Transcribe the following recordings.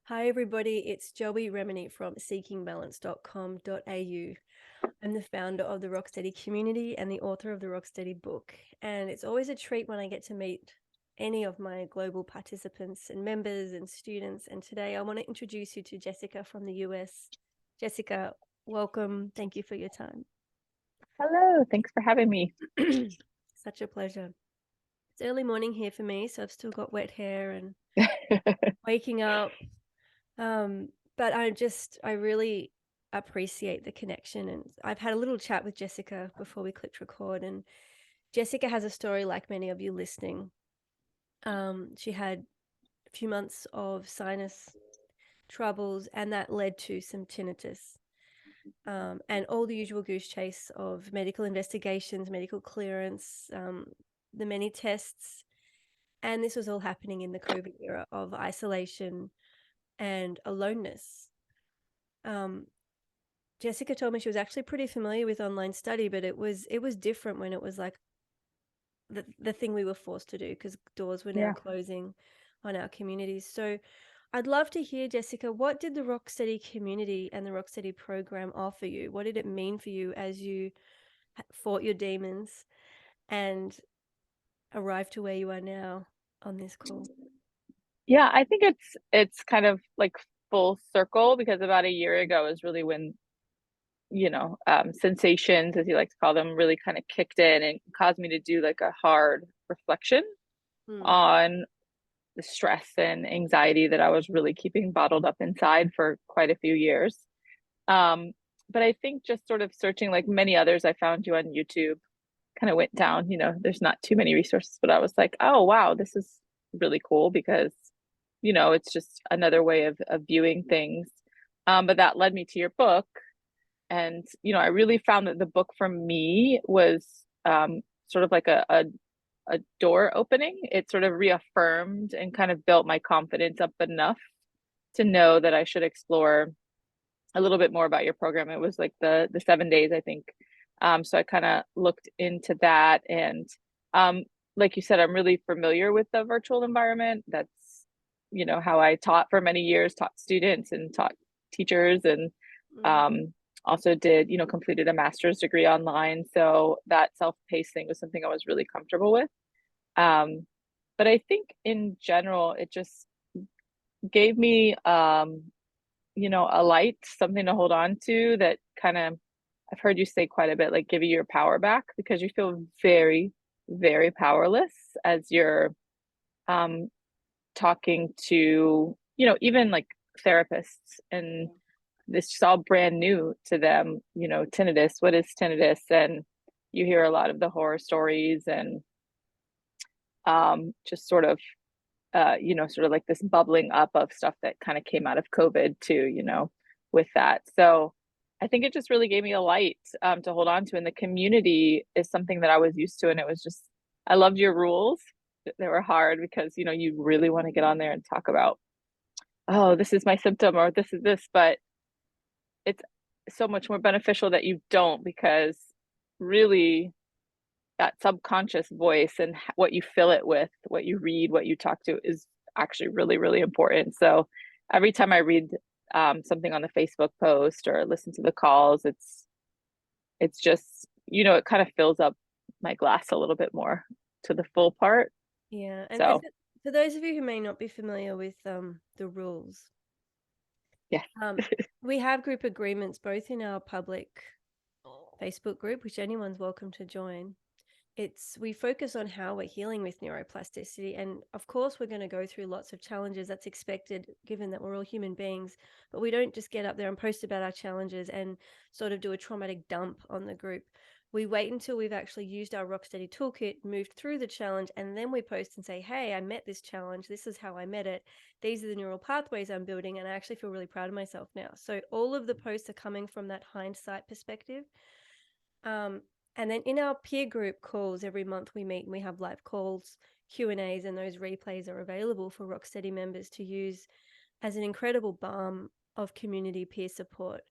Hi, everybody. It's Joey Remenyi from seekingbalance.com.au. I'm the founder of the Rocksteady community and the author of the Rocksteady book. And it's always a treat when I get to meet any of my global participants and members and students. And today I want to introduce you to Jessica from the US. Jessica, welcome. Thank you for your time. Hello, thanks for having me. Such a pleasure. It's early morning here for me, so I've still got wet hair and waking up. But I really appreciate the connection. And I've had a little chat with Jessica before we clicked record. And Jessica has a story like many of you listening. She had a few months of sinus troubles, and that led to some tinnitus. And all the usual goose chase of medical investigations, medical clearance, the many tests. And this was all happening in the COVID era of isolation and aloneness. Um, Jessica told me she was actually pretty familiar with online study, but it was different when it was like the thing we were forced to do because doors were now Yeah. closing on our communities. So I'd love to hear, Jessica, what did the Rocksteady community and the Rocksteady program offer you? What did it mean for you as you fought your demons and arrived to where you are now on this call? Yeah, I think it's kind of like full circle because about a year ago is really when, sensations, as you like to call them, really kind of kicked in and caused me to do like a hard reflection Hmm. on the stress and anxiety that I was really keeping bottled up inside for quite a few years. Um, but I think just sort of searching like many others, I found you on YouTube, kind of went down, there's not too many resources, but I was like, oh wow, this is really cool because, it's just another way of viewing things. But that led me to your book. And, I really found that the book for me was sort of like a door opening. It sort of reaffirmed and kind of built my confidence up enough to know that I should explore a little bit more about your program. It was like the 7 days, I think. So I kind of looked into that, and um, like you said, I'm really familiar with the virtual environment. That's how I taught for many years, taught students and taught teachers, and Mm. um, also did completed a master's degree online. So that self-paced thing was something I was really comfortable with. Um, but I think in general, it just gave me a light, something to hold on to that kind of, I've heard you say quite a bit, like give you your power back because you feel very, very powerless as you're um, talking to, even like therapists. And this is all brand new to them, tinnitus. What is tinnitus? And you hear a lot of the horror stories and just sort of like this bubbling up of stuff that kind of came out of COVID too, with that. So I think it just really gave me a light to hold on to. And the community is something that I was used to. And it was just, I loved your rules. They were hard because, you really want to get on there and talk about, oh, this is my symptom or this is this. But it's so much more beneficial that you don't because really that subconscious voice and what you fill it with, what you read, what you talk to is actually really, really important. So every time I read something on the Facebook post or listen to the calls, it's just it kind of fills up my glass a little bit more to the full part. Yeah, and So for those of you who may not be familiar with the rules, yeah, Um, we have group agreements both in our public Facebook group, which anyone's welcome to join. We focus on how we're healing with neuroplasticity. And of course, we're going to go through lots of challenges. That's expected given that we're all human beings. But we don't just get up there and post about our challenges and sort of do a traumatic dump on the group. We wait until we've actually used our Rocksteady toolkit, moved through the challenge, and then we post and say, hey, I met this challenge. This is how I met it. These are the neural pathways I'm building. And I actually feel really proud of myself now. So all of the posts are coming from that hindsight perspective. And then in our peer group calls every month we meet and we have live calls, Q&As, and those replays are available for Rocksteady members to use as an incredible balm of community peer support.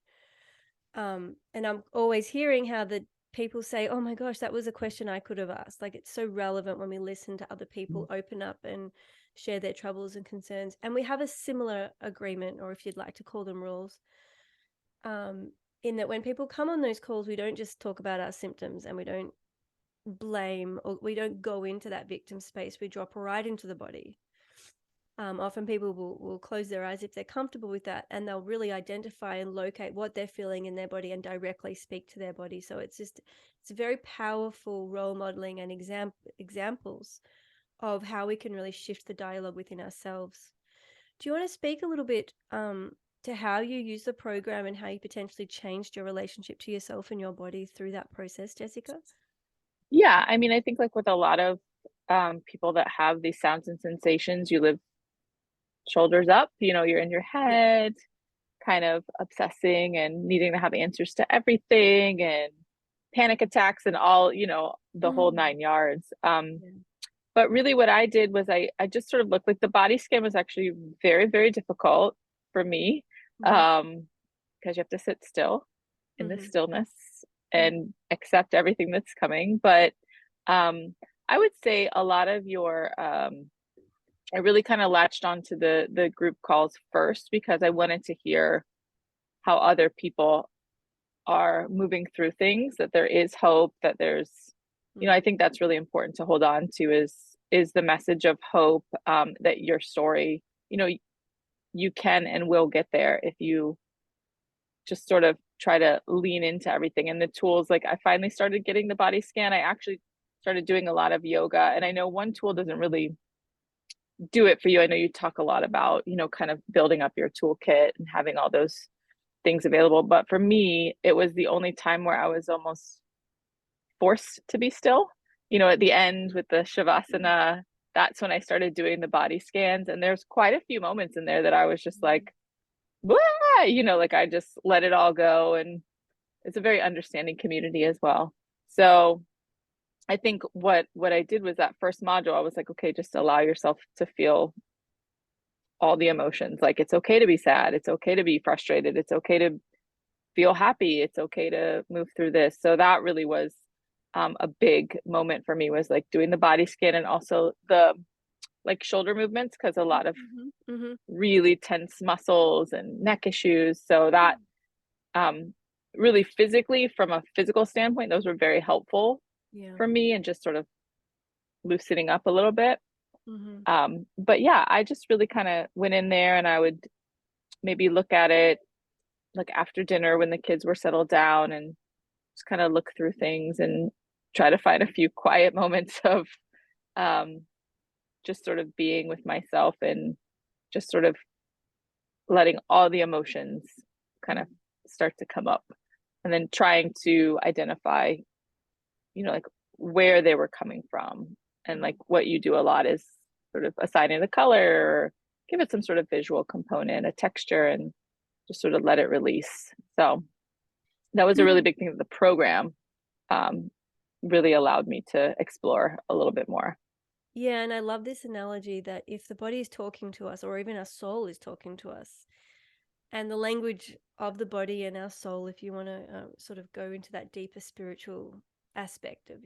And I'm always hearing how the people say, oh my gosh, that was a question I could have asked. Like it's so relevant when we listen to other people open up and share their troubles and concerns. And we have a similar agreement, or if you'd like to call them rules, in that when people come on those calls, we don't just talk about our symptoms, and we don't blame, or we don't go into that victim space. We drop right into the body. Often people will close their eyes if they're comfortable with that, and they'll really identify and locate what they're feeling in their body and directly speak to their body. So it's very powerful role modeling and examples of how we can really shift the dialogue within ourselves. Do you want to speak a little bit to how you use the program and how you potentially changed your relationship to yourself and your body through that process, Jessica? Yeah, I mean, I think like with a lot of people that have these sounds and sensations, you live shoulders up, you're in your Yeah. head, kind of obsessing and needing to have answers to everything and panic attacks and all, the whole Mm. nine yards. Yeah. But really what I did was I just sort of looked like the body scan was actually very, very difficult for me. Mm-hmm. Because you have to sit still in the Mm-hmm. stillness and accept everything that's coming. But I would say a lot of your I really kind of latched onto the group calls first because I wanted to hear how other people are moving through things, that there is hope, that there's, I think that's really important to hold on to is the message of hope, that your story, you can and will get there if you just sort of try to lean into everything. And the tools, like I finally started getting the body scan. I actually started doing a lot of yoga. And I know one tool doesn't really do it for you. I know you talk a lot about, kind of building up your toolkit and having all those things available. But for me, it was the only time where I was almost forced to be still. At the end with the Shavasana, that's when I started doing the body scans. And there's quite a few moments in there that I was just like, Wah! Like I just let it all go. And it's a very understanding community as well. So I think what I did was that first module, I was like, okay, just allow yourself to feel all the emotions. Like it's okay to be sad. It's okay to be frustrated. It's okay to feel happy. It's okay to move through this. So that really was a big moment for me, was like doing the body scan and also the like shoulder movements, because a lot of Mm-hmm. Mm-hmm. really tense muscles and neck issues. So that really physically, from a physical standpoint, those were very helpful Yeah. for me and just sort of loosening up a little bit. Mm-hmm. But yeah, I just really kind of went in there and I would maybe look at it like after dinner when the kids were settled down and just kind of look through things and try to find a few quiet moments of um, just sort of being with myself and just sort of letting all the emotions kind of start to come up and then trying to identify, like where they were coming from. And like what you do a lot is sort of assigning the color or give it some sort of visual component, a texture, and just sort of let it release. So that was a really big thing that the program um, really allowed me to explore a little bit more. Yeah, and I love this analogy that if the body is talking to us, or even our soul is talking to us, and the language of the body and our soul, if you want to sort of go into that deeper spiritual aspect of,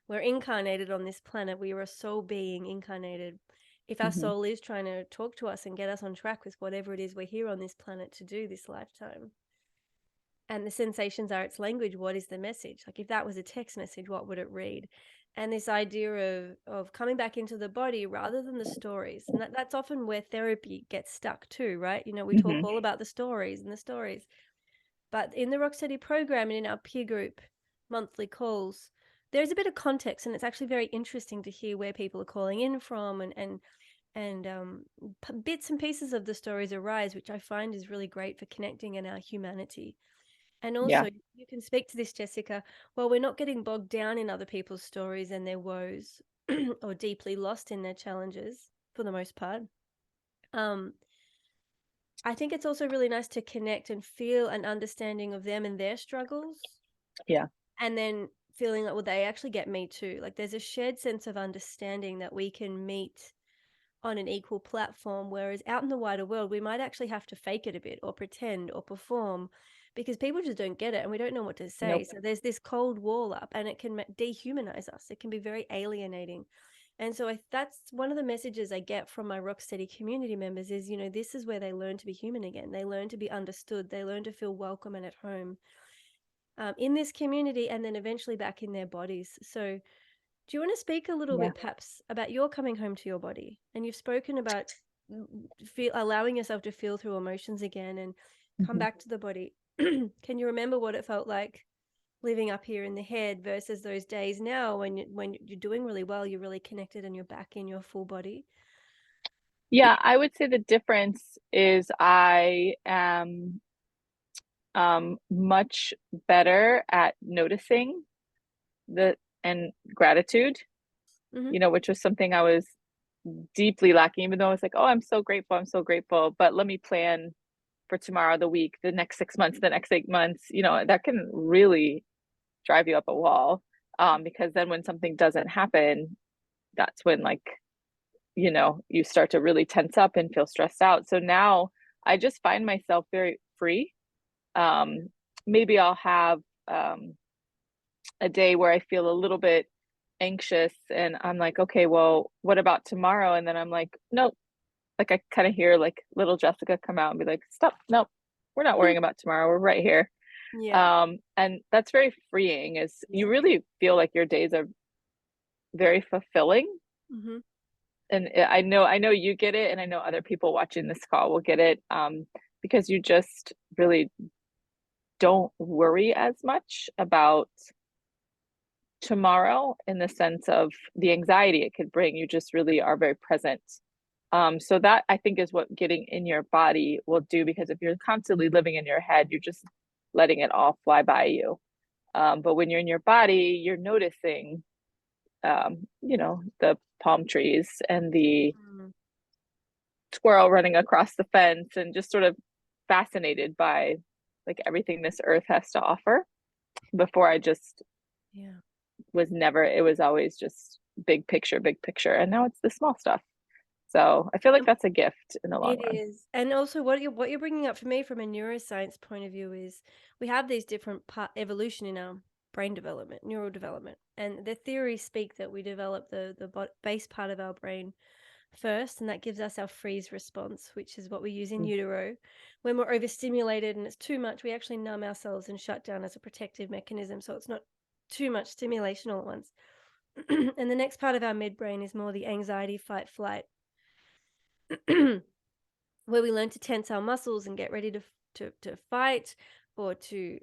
we're incarnated on this planet, we are a soul being incarnated. If our Mm-hmm. soul is trying to talk to us and get us on track with whatever it is we're here on this planet to do this lifetime, and the sensations are its language, what is the message? Like if that was a text message, what would it read? And this idea of coming back into the body rather than the stories, and that's often where therapy gets stuck too, right? We talk Mm-hmm. all about the stories and the stories, but in the Rocksteady program and in our peer group monthly calls, there's a bit of context, and it's actually very interesting to hear where people are calling in from, and bits and pieces of the stories arise, which I find is really great for connecting in our humanity. And Yeah. also, you can speak to this, Jessica. Well, we're not getting bogged down in other people's stories and their woes or deeply lost in their challenges for the most part. Um, I think it's also really nice to connect and feel an understanding of them and their struggles, Yeah. and then feeling like, well, they actually get me too. Like there's a shared sense of understanding that we can meet on an equal platform, whereas out in the wider world we might actually have to fake it a bit or pretend or perform because people just don't get it and we don't know what to say. Nope. So there's this cold wall up, and it can dehumanize us. It can be very alienating. And so that's one of the messages I get from my Rocksteady community members is, this is where they learn to be human again. They learn to be understood. They learn to feel welcome and at home in this community, and then eventually back in their bodies. So do you want to speak a little Yeah. bit perhaps about your coming home to your body? And you've spoken about allowing yourself to feel through emotions again and come Mhm. back to the body. Can you remember what it felt like living up here in the head versus those days now when you're doing really well, you're really connected and you're back in your full body? Yeah, I would say the difference is I am much better at noticing the and gratitude, Mm-hmm. which was something I was deeply lacking, even though I was like, oh, I'm so grateful, I'm so grateful. But let me plan for tomorrow, the week, the next 6 months, the next 8 months, that can really drive you up a wall. Because then when something doesn't happen, that's when you start to really tense up and feel stressed out. So now I just find myself very free. Um, Maybe I'll have a day where I feel a little bit anxious and I'm like, okay, well, what about tomorrow? And then I'm like, nope. Like I kind of hear like little Jessica come out and be like, stop, nope, we're not worrying about tomorrow. We're right here. Yeah. And that's very freeing, is you Yeah. really feel like your days are very fulfilling. Mm-hmm. And I know you get it, and I know other people watching this call will get it, because you just really don't worry as much about tomorrow in the sense of the anxiety it could bring. You just really are very present. So that I think is what getting in your body will do, because if you're constantly living in your head, you're just letting it all fly by you. But when you're in your body, you're noticing, the palm trees and the Mm. squirrel running across the fence, and just sort of fascinated by like everything this earth has to offer. Before I just Yeah. it was always just big picture, big picture. And now it's the small stuff. So I feel like that's a gift in the long It run. is. And also what you're bringing up for me from a neuroscience point of view is we have these different evolution in our brain development, neural development. And the theories speak that we develop the base part of our brain first, and that gives us our freeze response, which is what we use in Mm. utero. When we're overstimulated and it's too much, we actually numb ourselves and shut down as a protective mechanism. So it's not too much stimulation all at once. And the next part of our midbrain is more the anxiety, fight, flight. Where we learn to tense our muscles and get ready to fight or to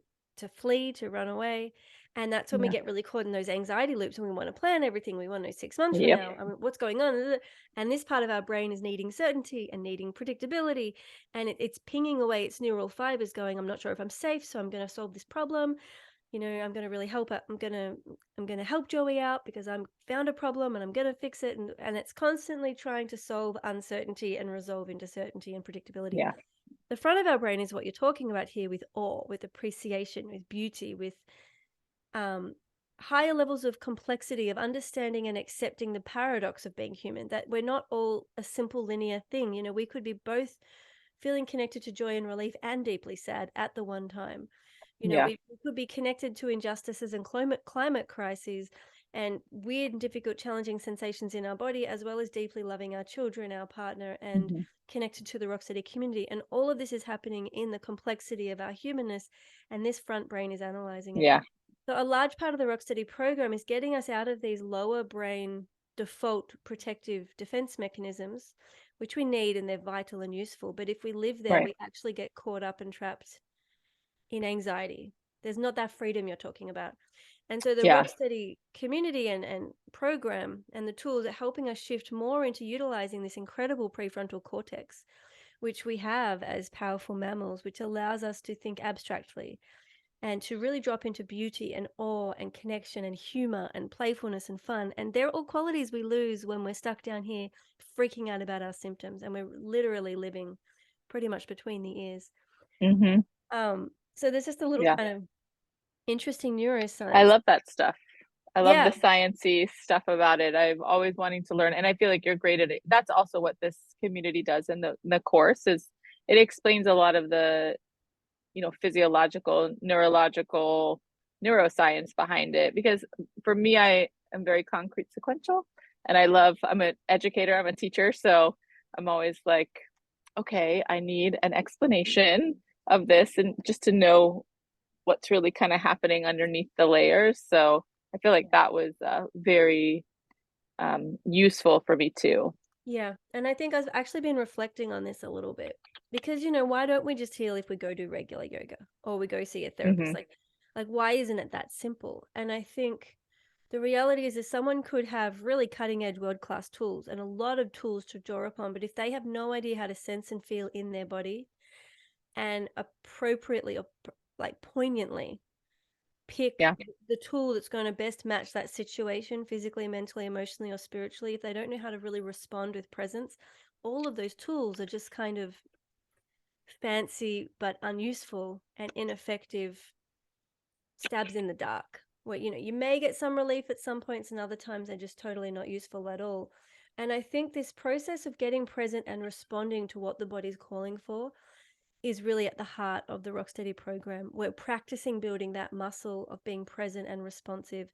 flee, to run away. And that's when we Yeah. get really caught in those anxiety loops and we want to plan everything. We want to know 6 months from Yep. now, I mean, what's going on. And this part of our brain is needing certainty and needing predictability. And it's pinging away its neural fibers going, I'm not sure if I'm safe, so I'm going to solve this problem. I'm going to really help it. I'm going to help Joey out because I'm found a problem and I'm going to fix it. And it's constantly trying to solve uncertainty and resolve into certainty and predictability. Yeah. The front of our brain is what you're talking about here, with awe, with appreciation, with beauty, with um, higher levels of complexity, of understanding and accepting the paradox of being human, that we're not all a simple linear thing. We could be both feeling connected to joy and relief and deeply sad at the one time. Yeah. We could be connected to injustices and climate crises and weird and difficult, challenging sensations in our body, as well as deeply loving our children, our partner, and Hmm. connected to the Rocksteady community. And all of this is happening in the complexity of our humanness, and this front brain is analyzing it. Yeah. So a large part of the Rocksteady program is getting us out of these lower brain default protective defense mechanisms, which we need and they're vital and useful. But if we live there, Right. we actually get caught up and trapped in anxiety. There's not that freedom you're talking about. And so the Yeah. Rocksteady community and program and the tools are helping us shift more into utilizing this incredible prefrontal cortex, which we have as powerful mammals, which allows us to think abstractly and to really drop into beauty and awe and connection and humor and playfulness and fun. And they're all qualities we lose when we're stuck down here freaking out about our symptoms and we're literally living pretty much between the ears. Hmm. So there's just a little Yeah. kind of interesting I neuroscience. love that stuff. I love the Yeah. sciencey stuff about it. I've always wanting to learn, and I feel like you're great at it. That's also what this community does in the course, is it explains a lot of the, physiological, neurological, neuroscience behind it. Because for me, I am very concrete sequential. And I'm an educator, I'm a teacher. So I'm always like, okay, I need an explanation of this and just to know what's really kind of happening underneath the layers. So I feel like that was very useful for me too. Yeah. And I think I've actually been reflecting on this a little bit because, you know, why don't we just heal if we go do regular yoga or we go see a therapist? Hmm. Like why isn't it that simple? And I think the reality is someone could have really cutting edge world class tools and a lot of tools to draw upon, but if they have no idea how to sense and feel in their body and appropriately or like poignantly pick Yeah. the tool that's going to best match that situation physically, mentally, emotionally, or spiritually, if they don't know how to really respond with presence, all of those tools are just kind of fancy but unuseful and ineffective stabs in the dark where, you know, you may get some relief at some points and other times they're just totally not useful at all. And I think this process of getting present and responding to what the body's calling for is really at the heart of the Rocksteady program. We're practicing building that muscle of being present and responsive.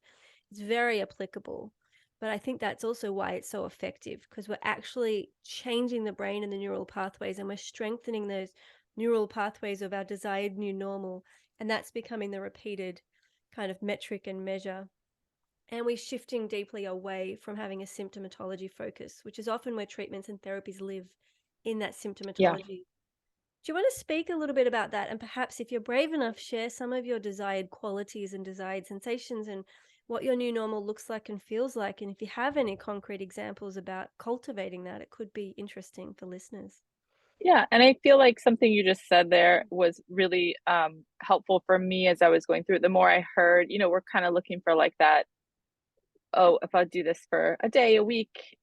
It's very applicable. But I think that's also why it's so effective, because we're actually changing the brain and the neural pathways, and we're strengthening those neural pathways of our desired new normal. And that's becoming the repeated kind of metric and measure. And we're shifting deeply away from having a symptomatology focus, which is often where treatments and therapies live, in that Yeah. symptomatology. Do you want to speak a little bit about that? And perhaps, if you're brave enough, share some of your desired qualities and desired sensations and what your new normal looks like and feels like. And if you have any concrete examples about cultivating that, it could be interesting for listeners. Yeah, and I feel like something you just said there was really helpful for me as I was going through it. The more I heard, we're kind of looking for like that, oh, if I do this for a day, a week,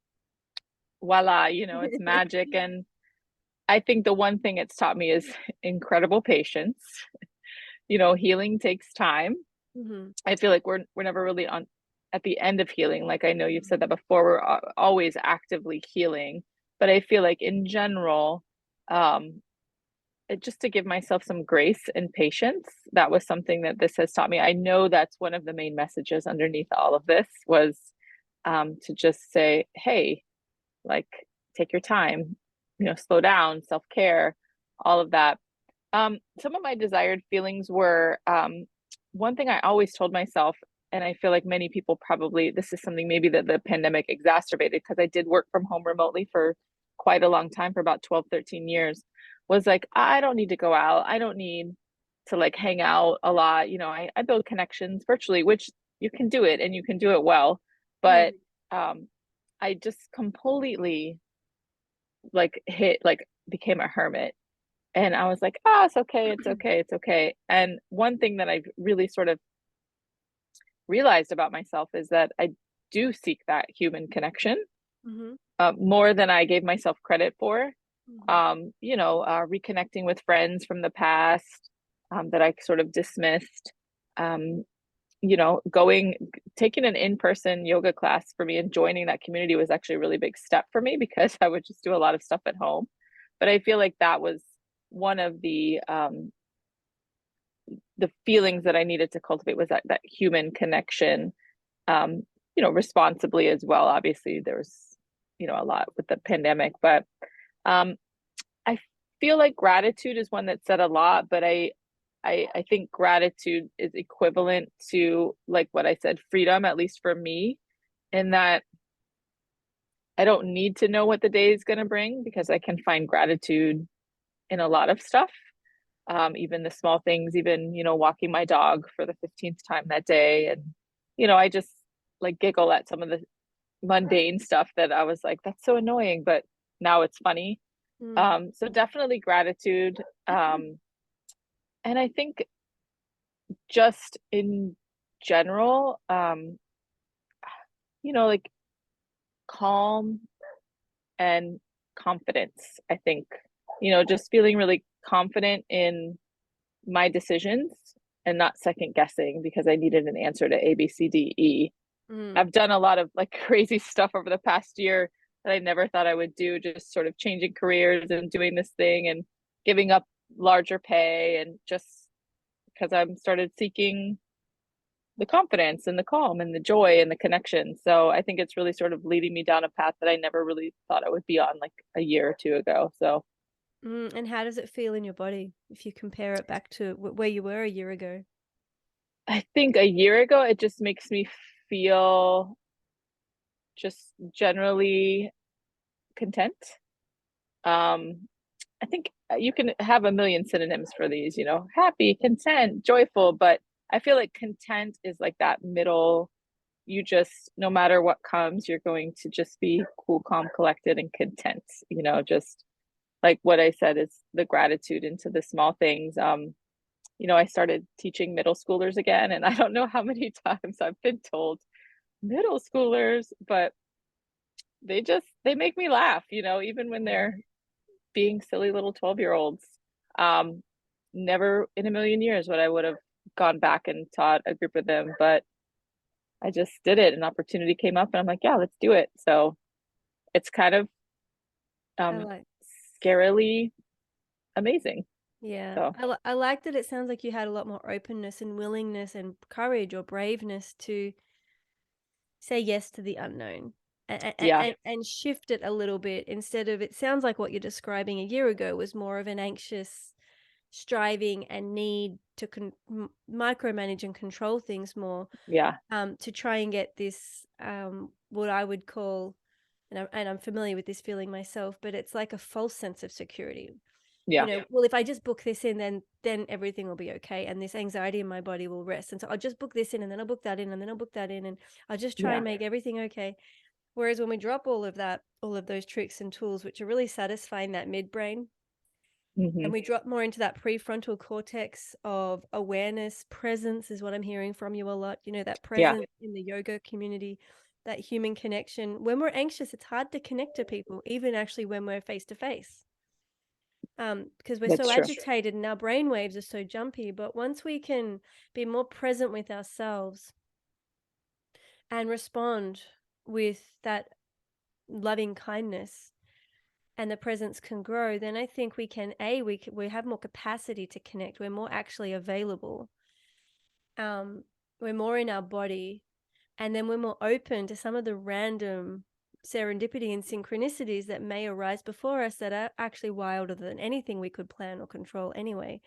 voila, it's magic. And I think the one thing it's taught me is incredible patience. Healing takes time. Hmm. I feel like we're never really on at the end of healing. Like I know you've said that before, we're always actively healing, but I feel like in general, um, just to give myself some grace and patience, that was something that this has taught me. I know that's one of the main messages underneath all of this was to just say, hey, like take your time, slow down, self-care, all of that. Some of my desired feelings were one thing I always told myself, and I feel like many people probably, this is something maybe that the pandemic exacerbated because I did work from home remotely for quite a long time, for about 12, 13 years, was like, I don't need to go out. I don't need to like hang out a lot. I build connections virtually, which you can do it and you can do it well. But Mm. um, I just completely like became a hermit, and I was like, oh, it's okay, it's okay, it's okay. And one thing that I've really sort of realized about myself is that I do seek that human connection Hmm. more than I gave myself credit for. Hmm. Reconnecting with friends from the past that I sort of dismissed. Um, taking an in-person yoga class for me and joining that community was actually a really big step for me because I would just do a lot of stuff at home. But I feel like that was one of the feelings that I needed to cultivate was that human connection, um, responsibly as well. Obviously, there was, a lot with the pandemic, but um, I feel like gratitude is one that said a lot, but I think gratitude is equivalent to like what I said, freedom, at least for me, in that I don't need to know what the day is going to bring because I can find gratitude in a lot of stuff. Even the small things, even, walking my dog for the 15th time that day. And, I just like giggle at some of the mundane stuff that I was like, that's so annoying, but now it's funny. Mm. So definitely gratitude. And I think just in general, like calm and confidence. I think, just feeling really confident in my decisions and not second guessing because I needed an answer to A, B, C, D, E. Mm. I've done a lot of like crazy stuff over the past year that I never thought I would do, just sort of changing careers and doing this thing and giving up larger pay and just because I'm started seeking the confidence and the calm and the joy and the connection. So I think it's really sort of leading me down a path that I never really thought I would be on like a year or two ago. So And how does it feel in your body if you compare it back to where you were a year ago? I think a year ago, it just makes me feel just generally content. Um, I think you can have a million synonyms for these, you know, happy, content, joyful, but I feel like content is like that middle. You just, no matter what comes, you're going to just be cool, calm, collected, and content, you know, just like what I said is the gratitude into the small things. You know, I started teaching middle schoolers again, and I don't know how many times I've been told middle schoolers, but they make me laugh, you know, even when they're being silly little 12-year-olds. Um, Never in a million years would I would have gone back and taught a group of them, but I just did it. An opportunity came up and I'm like, yeah, let's do it. So it's kind of I um like, scarily amazing. yeah, So I like that it sounds like you had a lot more openness and willingness and courage or braveness to say yes to the unknown yeah, and shift it a little bit instead of, it sounds like what you're describing a year ago was more of an anxious striving and need to micromanage and control things more, yeah, to try and get this, what I would call, and I'm familiar with this feeling myself, but it's like a false sense of security. You yeah, know, well, if I just book this in, then everything will be okay, and this anxiety in my body will rest. And so I'll just book this in, and then I'll book that in, and then I'll book that in, and I'll just try yeah. and make everything okay. Whereas when we drop all of that, all of those tricks and tools, which are really satisfying that midbrain, Hmm. and we drop more into that prefrontal cortex of awareness, presence is what I'm hearing from you a lot. You know, that Yeah, presence in the yoga community, that human connection. When we're anxious, it's hard to connect to people, even actually when we're face to face. Because we're so that's true. agitated and our brain waves are so jumpy. But once we can be more present with ourselves and respond with that loving kindness, and the presence can grow, then I think we can, we have more capacity to connect. We're more actually available. Um, we're more in our body, and then we're more open to some of the random serendipity and synchronicities that may arise before us that are actually wilder than anything we could plan or control anyway.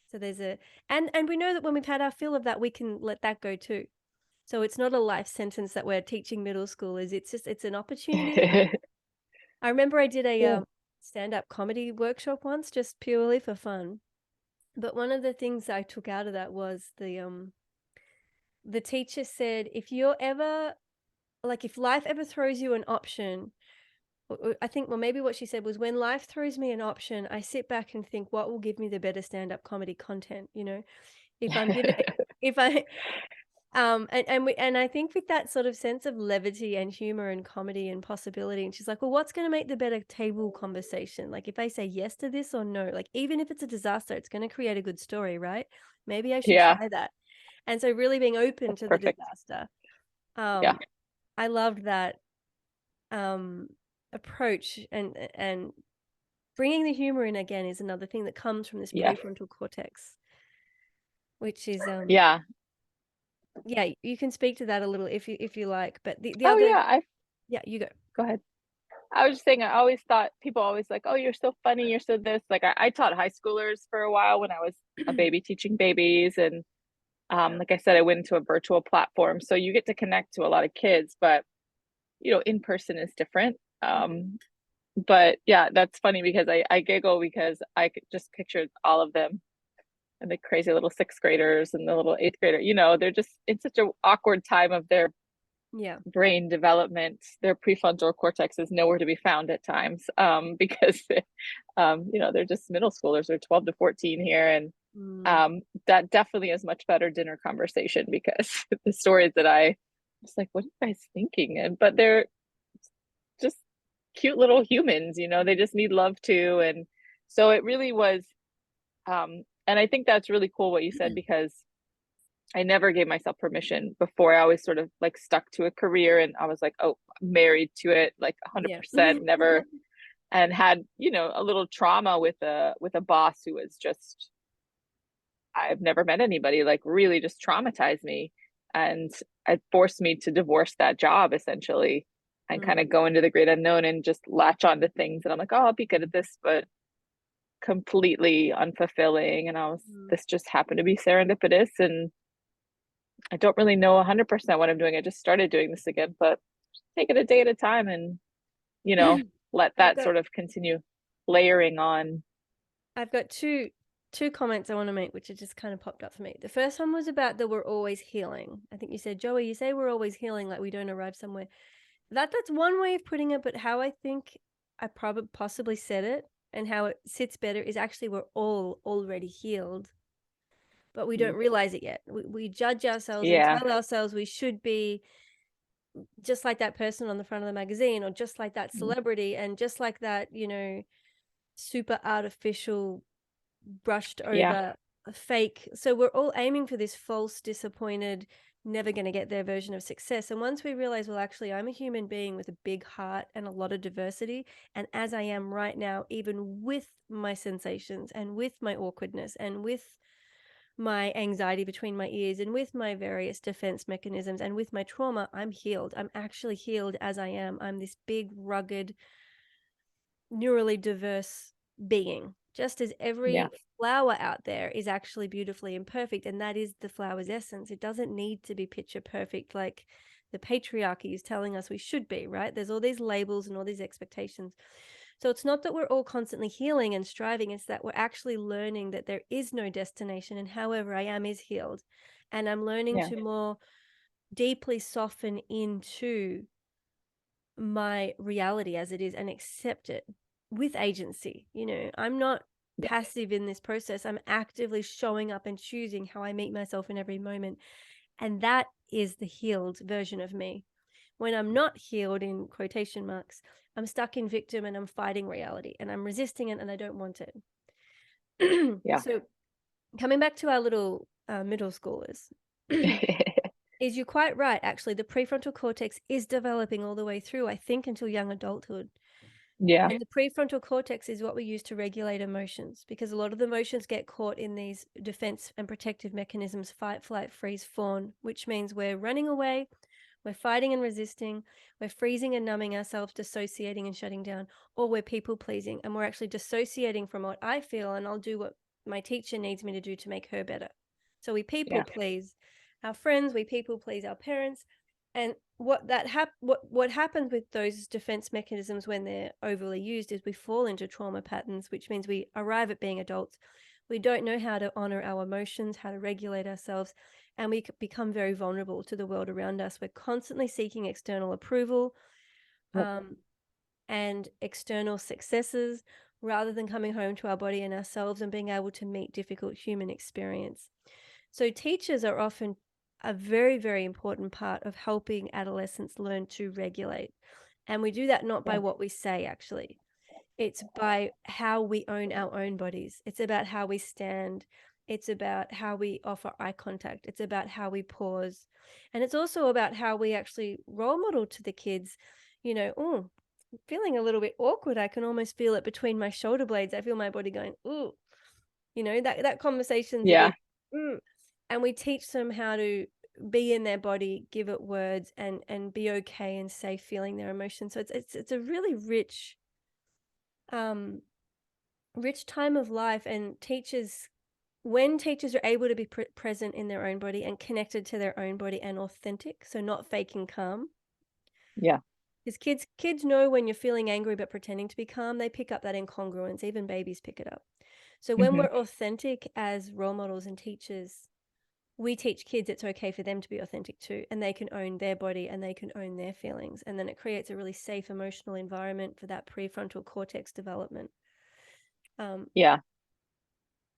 So there's a, and we know that when we've had our fill of that, we can let that go too. So it's not a life sentence that we're teaching middle schoolers. It's just, it's an opportunity. I remember I did a Cool. stand-up comedy workshop once, just purely for fun. But one of the things I took out of that was the teacher said, if you're ever, like, if life ever throws you an option, I think, well, maybe what she said was, when life throws me an option, I sit back and think, what will give me the better stand-up comedy content, you know? If I'm given, if I, and I think with that sort of sense of levity and humor and comedy and possibility, and she's like, well, what's going to make the better table conversation? Like, if I say yes to this or no, like, even if it's a disaster, it's going to create a good story, right? Maybe I should Yeah, try that. And so really being open that's to the perfect. disaster. Yeah, um I loved that approach, and bringing the humor in again is another thing that comes from this yes, prefrontal cortex, which is yeah. yeah, you can speak to that a little if you like, but the Oh other, yeah, I yeah, you go. go ahead. I was just saying, I always thought people always like, oh, you're so funny, you're so this. Like I taught high schoolers for a while when I was a baby teaching babies, and like I said, I went into a virtual platform, so you get to connect to a lot of kids, but you know, in person is different. But yeah, that's funny because I giggle because I could just picture all of them and the crazy little sixth graders and the little eighth grader. You know, they're just in such an awkward time of their Yeah, brain development. Their prefrontal cortex is nowhere to be found at times, because you know, they're just middle schoolers. They're 12 to 14 here, and mm, that definitely is much better dinner conversation because the stories that I was like, what are you guys thinking? And but they're just cute little humans, you know, they just need love too. And so it really was, and I think that's really cool what you said, because I never gave myself permission before. I always sort of like stuck to a career and I was like, oh, married to it, like yeah. 100%, never, and had, you know, a little trauma with a boss who was just, I've never met anybody, like really just traumatized me. And it forced me to divorce that job essentially and kind of go into the great unknown and just latch on to things. And I'm like, oh, I'll be good at this, but completely unfulfilling. And this just happened to be serendipitous. And I don't really know 100% what I'm doing. I just started doing this again, but take it a day at a time and, you know, let I've that got sort of continue layering on. I've got two comments I want to make, which have just kind of popped up for me. The first one was about that we're always healing. I think you said, Joey, you say we're always healing, like we don't arrive somewhere. That's one way of putting it, but how I think I probably possibly said it and how it sits better is actually we're all already healed, but we don't realize it yet. We judge ourselves and Yeah. tell ourselves we should be just like that person on the front of the magazine, or just like that celebrity, and just like that, super artificial, brushed Yeah. over, a fake. So we're all aiming for this false, disappointed, never going to get their version of success. And once we realize, well, actually, I'm a human being with a big heart and a lot of diversity. And as I am right now, even with my sensations and with my awkwardness and with my anxiety between my ears and with my various defense mechanisms and with my trauma, I'm healed. I'm actually healed as I am. I'm this big, rugged, neurally diverse being, just as Yeah. every flower out there is actually beautifully imperfect. And that is the flower's essence. It doesn't need to be picture perfect like the patriarchy is telling us we should be, right? There's all these labels and all these expectations. So it's not that we're all constantly healing and striving, it's that we're actually learning that there is no destination, and however I am is healed. And I'm learning Yeah. to more deeply soften into my reality as it is and accept it with agency. I'm not Yeah. passive in this process. I'm actively showing up and choosing how I meet myself in every moment. And that is the healed version of me. When I'm not healed, in quotation marks, I'm stuck in victim and I'm fighting reality and I'm resisting it and I don't want it. Yeah. So, coming back to our little middle schoolers, is you're quite right. Actually, the prefrontal cortex is developing all the way through, I think, until young adulthood. Yeah. And the prefrontal cortex is what we use to regulate emotions, because a lot of the emotions get caught in these defense and protective mechanisms: fight, flight, freeze, fawn, which means we're running away, we're fighting and resisting, we're freezing and numbing ourselves, dissociating and shutting down, or we're people pleasing and we're actually dissociating from what I feel and I'll do what my teacher needs me to do to make her better. So we people Yeah. please our friends, we people please our parents. And what happens with those defense mechanisms when they're overly used is we fall into trauma patterns, which means we arrive at being adults. We don't know how to honor our emotions, how to regulate ourselves, and we become very vulnerable to the world around us. We're constantly seeking external approval, Yep. and external successes, rather than coming home to our body and ourselves and being able to meet difficult human experience. So teachers are often a very, very important part of helping adolescents learn to regulate. And we do that not by Yeah. what we say, actually. It's by how we own our own bodies. It's about how we stand. It's about how we offer eye contact. It's about how we pause. And it's also about how we actually role model to the kids, oh, feeling a little bit awkward. I can almost feel it between my shoulder blades. I feel my body going, ooh, that conversation's a Yeah. bit, mm. And we teach them how to be in their body, give it words, and be okay and safe feeling their emotions. So it's a really um rich time of life. And when teachers are able to be present in their own body and connected to their own body and authentic, so not faking calm, Yeah. because kids know when you're feeling angry but pretending to be calm. They pick up that incongruence. Even babies pick it up. So when Hmm. we're authentic as role models and teachers, we teach kids it's okay for them to be authentic too, and they can own their body and they can own their feelings. And then it creates a really safe emotional environment for that prefrontal cortex development. Um, Yeah.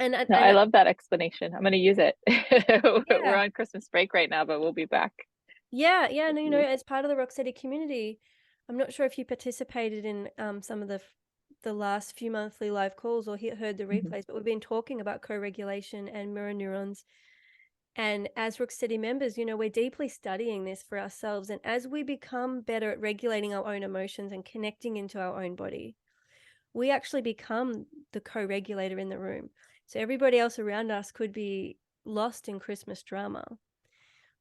and No, I love that explanation. I'm going to use it. We're yeah, on Christmas break right now, but we'll be back yeah. this No, week. as part of the Rocksteady community, I'm not sure if you participated in some of the last few monthly live calls or heard the Hmm. replays, but we've been talking about co-regulation and mirror neurons. And as Rook City members, we're deeply studying this for ourselves. And as we become better at regulating our own emotions and connecting into our own body, we actually become the co-regulator in the room. So everybody else around us could be lost in Christmas drama.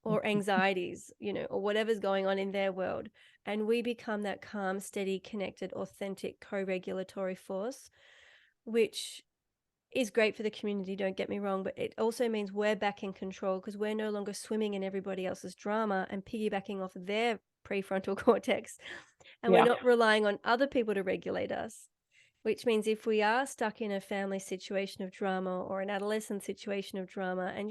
or anxieties, or whatever's going on in their world. And we become that calm, steady, connected, authentic, co-regulatory force, which is great for the community, don't get me wrong, but it also means we're back in control because we're no longer swimming in everybody else's drama and piggybacking off of their prefrontal cortex. And we're Yeah. not relying on other people to regulate us, which means if we are stuck in a family situation of drama or an adolescent situation of drama, and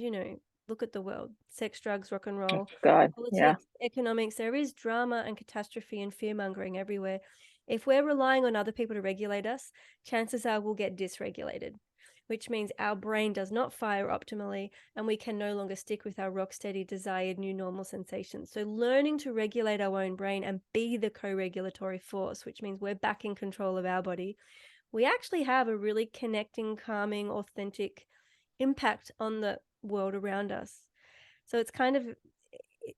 look at the world, sex, drugs, rock and Oh, roll, God. Yeah. politics, economics, there is drama and catastrophe and fear mongering everywhere. If we're relying on other people to regulate us, chances are we'll get dysregulated, which means our brain does not fire optimally and we can no longer stick with our rock steady desired new normal sensations. So learning to regulate our own brain and be the co-regulatory force, which means we're back in control of our body, we actually have a really connecting, calming, authentic impact on the world around us. So it's kind of,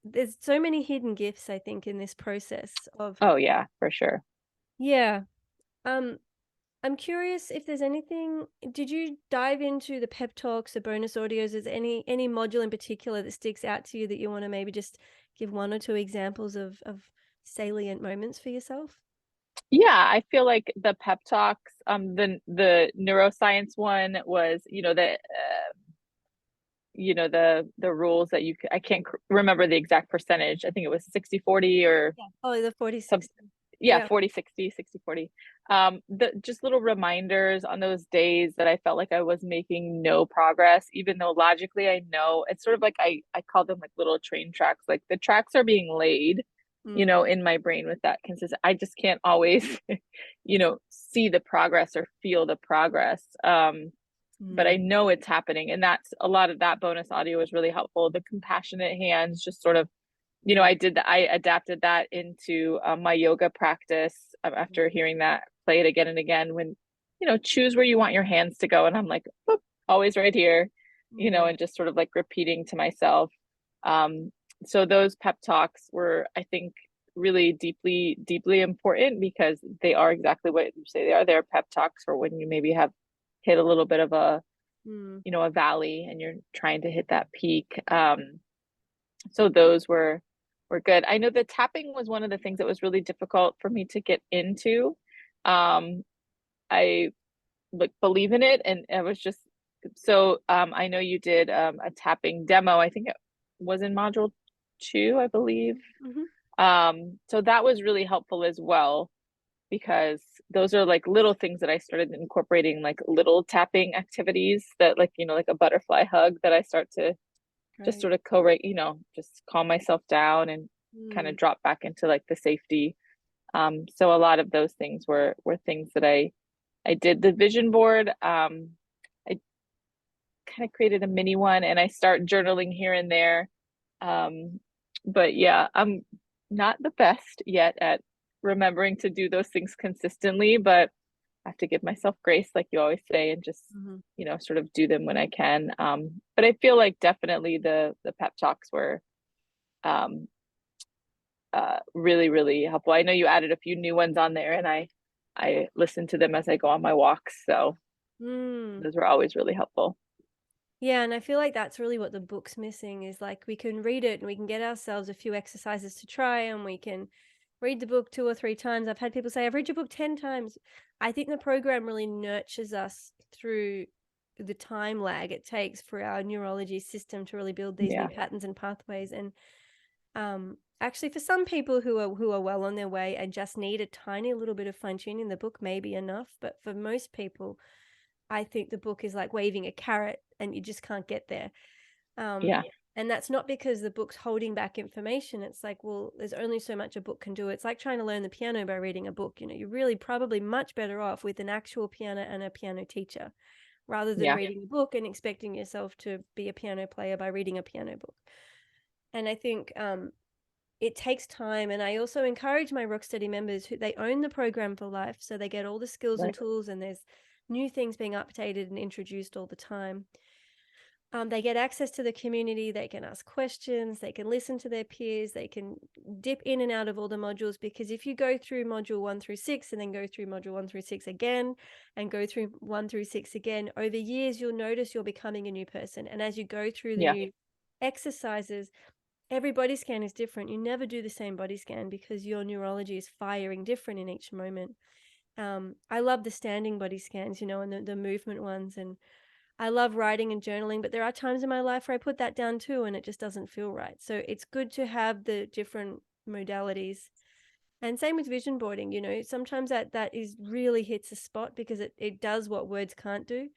there's so many hidden gifts, I think, in this process of, Oh, yeah, for sure. yeah. Um, I'm curious if there's anything, did you dive into the pep talks, the bonus audios? Is any module in particular that sticks out to you that you want to maybe just give one or two examples of salient moments for yourself? Yeah, I feel like the pep talks, the neuroscience one was, the rules that I can't remember the exact percentage. I think it was 60/40 or Yeah. Oh, the 40 some, 60. yeah, Yeah. 40/60, 60/40. The just little reminders on those days that I felt like I was making no progress, even though logically I know it's sort of like I call them like little train tracks. Like the tracks are being laid, Mm, in my brain with that consistent. I just can't always, see the progress or feel the progress. But I mm, know it's happening. And that's a lot of that bonus audio was really helpful. The compassionate hands, just sort of, mm, I adapted that into my yoga practice after hearing that, play it again and again when, choose where you want your hands to go. And I'm like, "Boop, always right here, mm, and just sort of like repeating to myself. Um, so those pep talks were, I think, really deeply, deeply important because they are exactly what you say they are. They're pep talks for when you maybe have hit a little bit of mm, a valley and you're trying to hit that peak. So those were good. I know the tapping was one of the things that was really difficult for me to get into. Um, I like believe in it, and it was just so. I know you did a tapping demo. I think it was in module 2, I believe. mhm. So that was really helpful as well because those are like little things that I started incorporating, like little tapping activities that, like, like a butterfly hug that I start to just Great. sort of just calm myself down and kind of Mm, drop back into like the safety. So a lot of those things were things that I did. The vision board. I kind of created a mini one and I start journaling here and there. Um, but yeah, I'm not the best yet at remembering to do those things consistently, but I have to give myself grace, like you always say, and just, mhm. sort of do them when I can. But I feel like definitely the pep talks were um, really, really helpful. I know you added a few new ones on there, and I listen to them as I go on my walks, so Mm. those were always really helpful. Yeah, and I feel like that's really what the book's missing is like we can read it and we can get ourselves a few exercises to try and we can read the book 2 or 3 times. I've had people say, I've read your book 10 times. I think the program really nurtures us through the time lag it takes for our neurology system to really build these new Yeah, patterns and pathways. And actually for some people who are well on their way and just need a tiny little bit of fine tuning, the book may be enough. But for most people, I think the book is like waving a carrot and you just can't get there. Um, yeah, and that's not because the book's holding back information. It's like, well, there's only so much a book can do. It's like trying to learn the piano by reading a book. You're really probably much better off with an actual piano and a piano teacher rather than yeah, reading a book and expecting yourself to be a piano player by reading a piano book. And I think it takes time. And I also encourage my Rocksteady members who they own the program for life. So they get all the skills and right. tools and there's new things being updated and introduced all the time. They get access to the community, they can ask questions, they can listen to their peers, they can dip in and out of all the modules. Because if you go through module 1 through 6 and then go through module 1 through 6 again and go through 1 through 6 again, over years, you'll notice you're becoming a new person. And as you go through the Yeah, new exercises, every body scan is different. You never do the same body scan because your neurology is firing different in each moment. I love the standing body scans, you know, and the movement ones. And I love writing and journaling, but there are times in my life where I put that down too, and it just doesn't feel right. So it's good to have the different modalities. And same with vision boarding, you know, sometimes that is really hits a spot because it does what words can't do.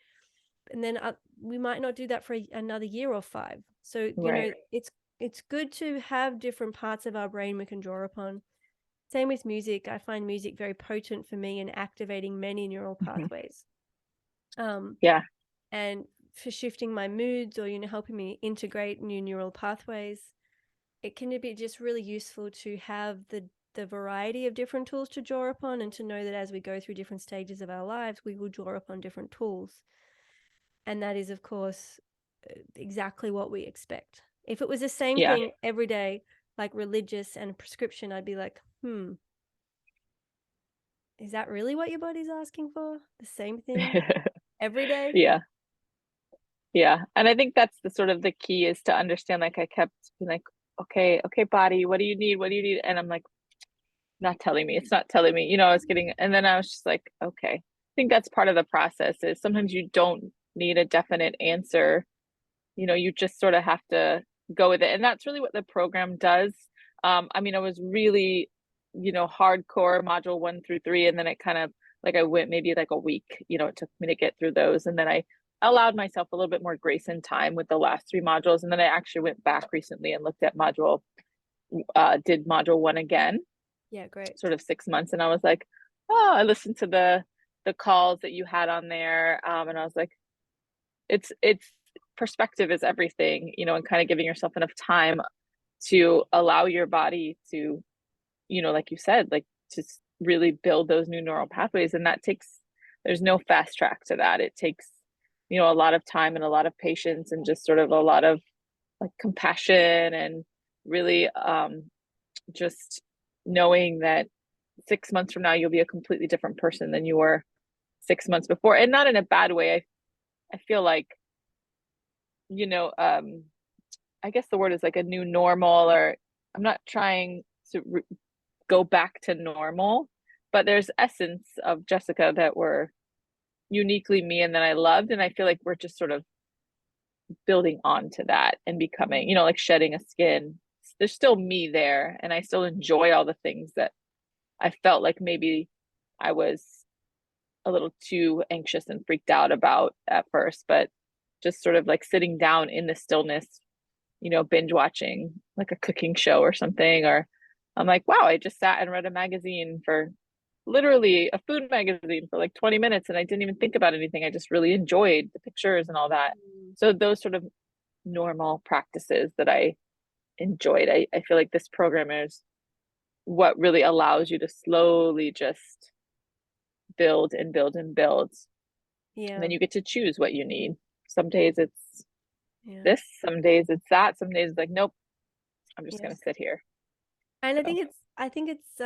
And then we might not do that for another year or 5. So, you Right. know, it's good to have different parts of our brain we can draw upon. Same with music. I find music very potent for me in activating many neural Mhm. pathways. Um, Yeah. and for shifting my moods, or, you know, helping me integrate new neural pathways. It can be just really useful to have the variety of different tools to draw upon, and to know that as we go through different stages of our lives, we will draw upon different tools. And that is, of course, exactly what we expect. If it was the same Yeah. thing every day, like religious and prescription, I'd be like, is that really what your body's asking for? The same thing every day? Yeah. Yeah. And I think that's the sort of the key, is to understand, like I kept being like, okay, okay, body, what do you need? What do you need? And I'm like, not telling me. It's not telling me. I was getting, and then I was just like, okay. I think that's part of the process, is sometimes you don't need a definite answer. You just sort of have to go with it. And that's really what the program does. I mean, I was really, hardcore module 1 through 3, and then it kind of, like, I went maybe like a week, it took me to get through those. And then I allowed myself a little bit more grace and time with the last 3 modules. And then I actually went back recently and looked at did module 1 again, Yeah, great. sort of 6 months. And I was like, oh, I listened to the calls that you had on there. And I was like, it's perspective is everything, and kind of giving yourself enough time to allow your body to, like you said, like, just really build those new neural pathways. And there's no fast track to that. It takes, a lot of time and a lot of patience, and just sort of a lot of, like, compassion, and really, just knowing that 6 months from now you'll be a completely different person than you were 6 months before. And not in a bad way. I feel like, you know um I guess the word is like a new normal, or I'm not trying to go back to normal, but there's essence of Jessica that were uniquely me and that I loved. And I feel like we're just sort of building onto that and becoming, like shedding a skin. There's still me there, and I still enjoy all the things that I felt like maybe I was a little too anxious and freaked out about at first. But just sort of like sitting down in the stillness, binge watching like a cooking show or something, or I'm like, wow, I just sat and read a magazine, for literally a food magazine, for like 20 minutes, and I didn't even think about anything. I just really enjoyed the pictures and all that. Mm. So those sort of normal practices that I enjoyed, I feel like this program is what really allows you to slowly just build and build and build. And Yeah, then you get to choose what you need. Some days it's yeah, this, some days it's that, some days it's like, nope, I'm just yeah. going to sit here. And So, I think it's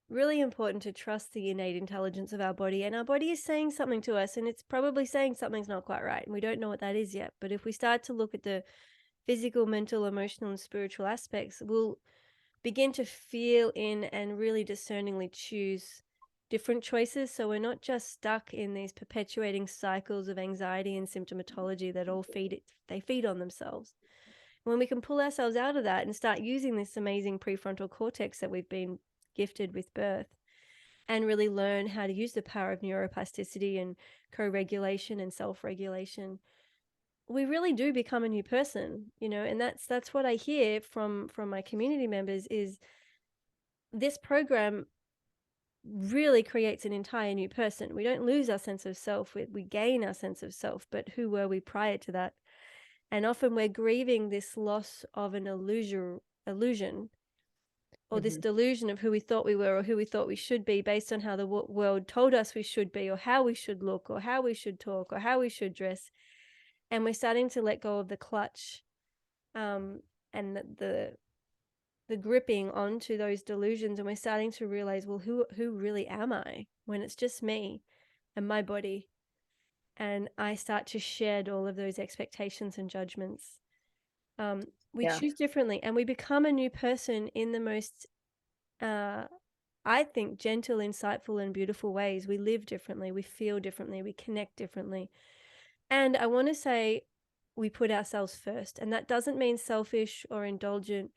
really important to trust the innate intelligence of our body. And our body is saying something to us, and it's probably saying something's not quite right, and we don't know what that is yet. But if we start to look at the physical, mental, emotional, and spiritual aspects, we'll begin to feel in and really discerningly choose different choices. So we're not just stuck in these perpetuating cycles of anxiety and symptomatology that all they feed on themselves. When we can pull ourselves out of that and start using this amazing prefrontal cortex that we've been gifted with birth, and really learn how to use the power of neuroplasticity and co-regulation and self-regulation, we really do become a new person, you know. And that's what I hear from my community members, is this program really creates an entire new person. We don't lose our sense of self, we gain our sense of self, but who were we prior to that? And often we're grieving this loss of an illusion, or this mhm. delusion of who we thought we were, or who we thought we should be, based on how the world told us we should be, or how we should look, or how we should talk, or how we should dress. And we're starting to let go of the clutch, and the gripping onto those delusions, and we're starting to realize, well, who really am I, when it's just me and my body. And I start to shed all of those expectations and judgments. We Yeah. choose differently, and we become a new person in the most, uh, I think, gentle, insightful, and beautiful ways. We live differently, we feel differently, we connect differently. And I want to say we put ourselves first. And that doesn't mean selfish or indulgent.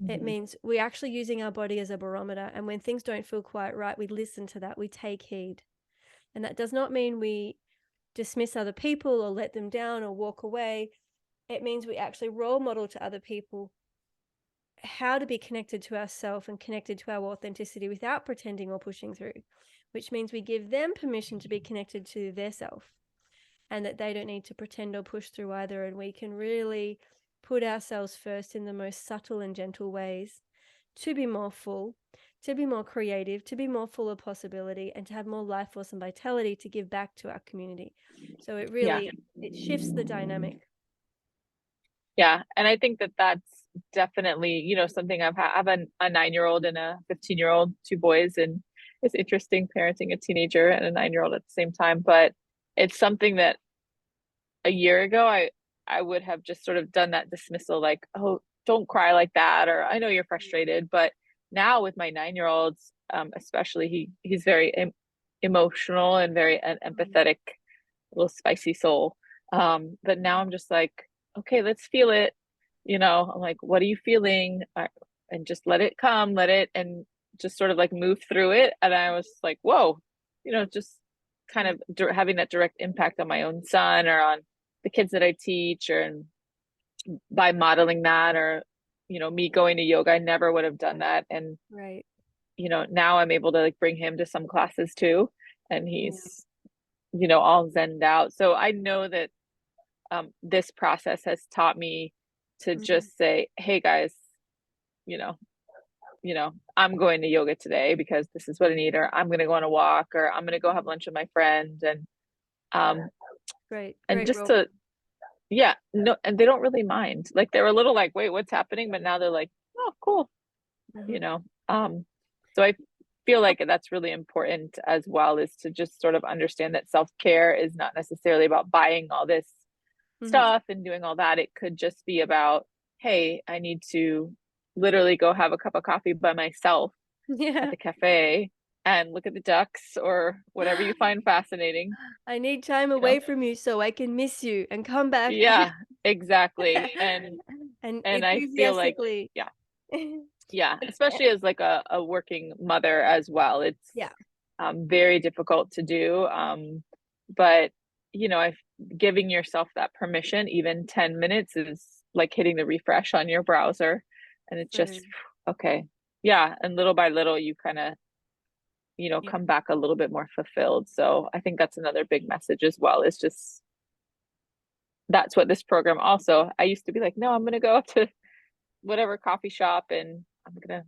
It Hmm. means we're actually using our body as a barometer. And when things don't feel quite right, we listen to that, we take heed. And that does not mean we dismiss other people or let them down or walk away. It means we actually role model to other people how to be connected to ourselves and connected to our authenticity without pretending or pushing through, which means we give them permission to be connected to their self and that they don't need to pretend or push through either. And we can really put ourselves first in the most subtle and gentle ways to be more full, to be more creative, to be more full of possibility, and to have more life force and vitality to give back to our community. So it Yeah. really, it shifts the dynamic. Yeah. And I think that that's definitely, something I have a 9-year-old and a 15-year-old, two boys, and it's interesting parenting a teenager and a 9-year-old at the same time. But it's something that a year ago I would have just sort of done that dismissal, like, oh, don't cry like that, or I know you're frustrated. But now with my 9-year-olds, especially, he's very emotional and very empathetic, little spicy soul. But now I'm just like, okay, let's feel it. I'm like, what are you feeling? And just let it come, let it, and just sort of like move through it. And I was like, whoa, just kind Yeah. of having that direct impact on my own son or on the kids that I teach, or and by modeling that, or me going to yoga, I never would have done that. And Right. now I'm able to like bring him to some classes too, and Yeah. he's all zenned out. So I know that this process has taught me to Mhm. just say, hey guys, you know I'm going to yoga today because this is what I need, or I'm going to go on a walk, or I'm going to go have lunch with my friend. Um Great, and great just role. to, yeah, no, and they don't really mind. Like, they were a little like, wait, what's happening? But now they're like, oh, cool. you Mhm. know um so I feel like that's really important as well, is to just sort of understand that self-care is not necessarily about buying all this Mhm. stuff and doing all that. It could just be about, hey, I need to literally go have a cup of coffee by myself at Yeah. the cafe and look at the ducks or whatever you find fascinating I need time you know away from you so I can miss you and come back yeah, exactly. and And I feel like, enthusiastically. yeah, yeah, especially as like a working mother as well, it's Yeah. very difficult to do. But if giving yourself that permission, even 10 minutes, is like hitting the refresh on your browser, and it's just True. okay. Yeah, and little by little you kind of, Yeah. come back a little bit more fulfilled. So I think that's another big message as well, is just that's what this program also, I used to be like, no, I'm going to go up to whatever coffee shop and I'm going to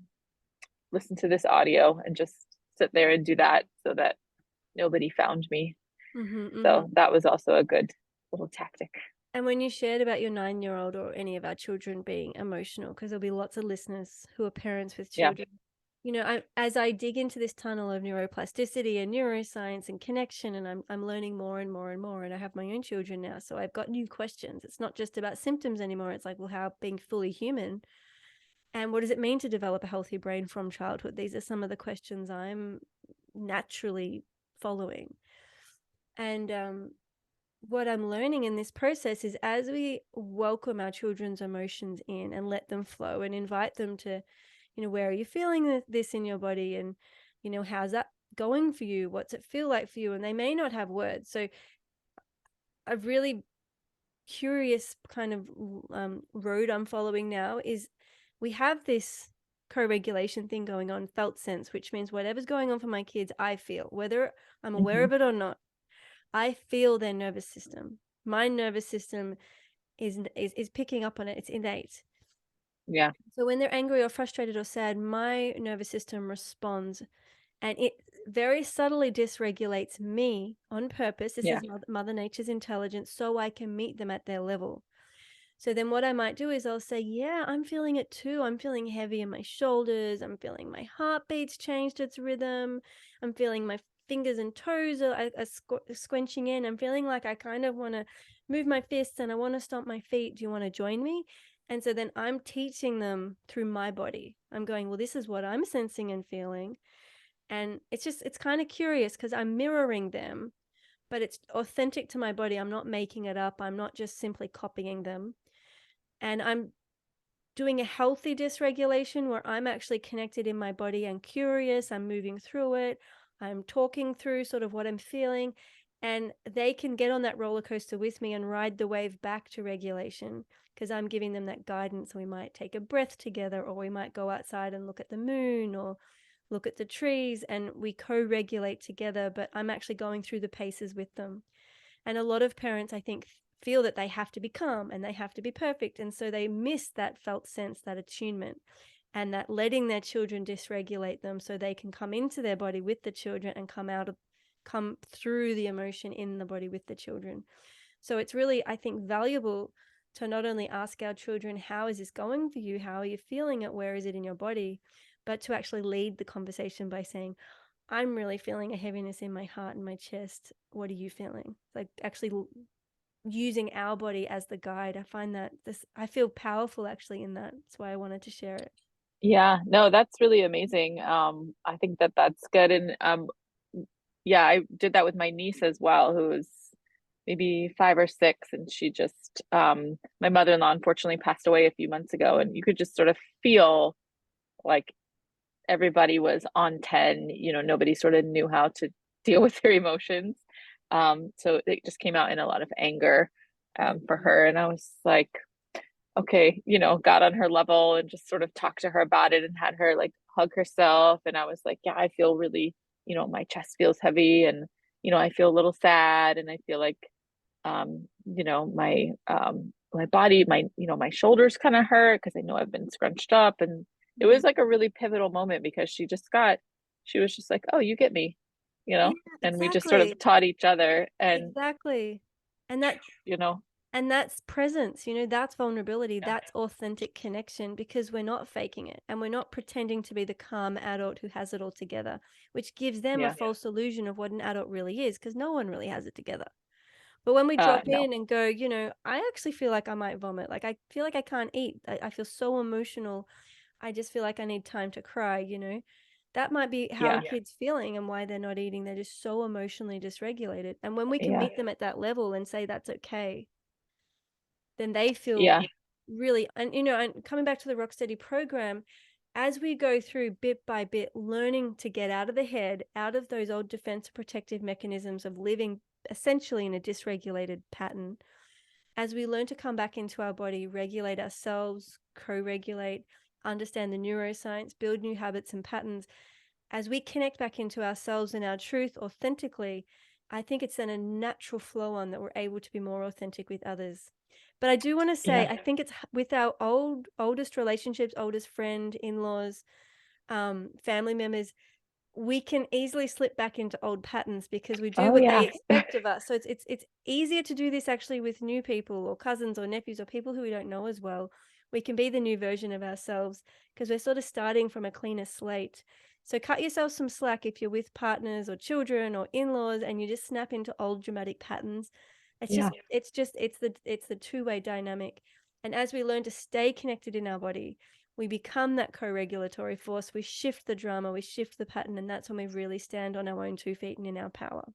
listen to this audio and just sit there and do that so that nobody found me. Mhm, mhm. So that was also a good little tactic. And when you shared about your 9-year-old or any of our children being emotional, because there'll be lots of listeners who are parents with Yeah. children. As I dig into this tunnel of neuroplasticity and neuroscience and connection, and I'm learning more and more and more, and I have my own children now, so I've got new questions. It's not just about symptoms anymore. It's like, well, how being fully human, and what does it mean to develop a healthy brain from childhood? These are some of the questions I'm naturally following. And what I'm learning in this process is as we welcome our children's emotions in and let them flow and invite them to, where are you feeling this in your body? And, how's that going for you? What's it feel like for you? And they may not have words. So a really curious kind of road I'm following now is we have this co-regulation thing going on, felt sense, which means whatever's going on for my kids, I feel, whether I'm aware Hmm. of it or not. I feel their nervous system. My nervous system is picking up on it. It's innate. Yeah. So when they're angry or frustrated or sad, my nervous system responds, and it very subtly dysregulates me on purpose. This Yeah. is Mother Nature's intelligence, so I can meet them at their level. So then what I might do is I'll say, yeah, I'm feeling it too. I'm feeling heavy in my shoulders. I'm feeling my heartbeat's changed its rhythm. I'm feeling my fingers and toes are squinching in. I'm feeling like I kind of want to move my fists and I want to stomp my feet. Do you want to join me? And so then I'm teaching them through my body. I'm going, well, this is what I'm sensing and feeling. And it's kind of curious because I'm mirroring them, but it's authentic to my body. I'm not making it up. I'm not just simply copying them. And I'm doing a healthy dysregulation where I'm actually connected in my body and curious. I'm moving through it. I'm talking through sort of what I'm feeling. And they can get on that roller coaster with me and ride the wave back to regulation because I'm giving them that guidance. We might take a breath together, or we might go outside and look at the moon or look at the trees, and we co-regulate together. But I'm actually going through the paces with them. And a lot of parents, I think, feel that they have to be calm and they have to be perfect. And so they miss that felt sense, that attunement, and that letting their children dysregulate them so they can come into their body with the children and come through the emotion in the body with the children. So it's really, I think, valuable to not only ask our children, how is this going for you? How are you feeling it? Where is it in your body? But to actually lead the conversation by saying, I'm really feeling a heaviness in my heart and my chest. What are you feeling? Like actually using our body as the guide. I find that I feel powerful actually in that. That's why I wanted to share it. Yeah, no, that's really amazing. I think that that's good. And yeah, I did that with my niece as well, who was maybe 5 or 6, and she just my mother-in-law unfortunately passed away a few months ago, and you could just sort of feel like everybody was on 10, nobody sort of knew how to deal with their emotions. So it just came out in a lot of anger for her. And I was like, okay, got on her level and just sort of talked to her about it and had her like hug herself. And I was like, yeah, I feel really, my chest feels heavy, and, I feel a little sad, and I feel like, my body, my shoulders kind of hurt because I know I've been scrunched up. And it was like a really pivotal moment because she was just like, oh, you get me, Yeah, and we just sort of exactly. taught each other. And, Exactly. And that you know, and that's presence, that's vulnerability, yeah, that's authentic connection, because we're not faking it and we're not pretending to be the calm adult who has it all together, which gives them a yeah, false illusion of what an adult really is, because no one really has it together. But when we drop no, in and go, I actually feel like I might vomit. Like I feel like I can't eat. I feel so emotional. I just feel like I need time to cry. That might be how a yeah, kid's feeling and why they're not eating. They're just so emotionally dysregulated. And when we can yeah, meet them at that level and say that's okay, then they feel yeah, really, and coming back to the Rocksteady program, as we go through bit by bit, learning to get out of the head, out of those old defense protective mechanisms of living essentially in a dysregulated pattern, as we learn to come back into our body, regulate ourselves, co-regulate, understand the neuroscience, build new habits and patterns, as we connect back into ourselves and our truth authentically, I think it's then a natural flow on that we're able to be more authentic with others. But I do want to say, yeah, I think it's with our oldest relationships, oldest friend, in-laws, family members, we can easily slip back into old patterns because we do oh what they yeah, expect of us. So it's easier to do this actually with new people or cousins or nephews or people who we don't know as well. We can be the new version of ourselves because we're sort of starting from a cleaner slate. So cut yourself some slack if you're with partners or children or in-laws and you just snap into old dramatic patterns. It's yeah, just it's the two-way dynamic. And as we learn to stay connected in our body, we become that co-regulatory force. We shift the drama, we shift the pattern, and that's when we really stand on our own 2 feet and in our power.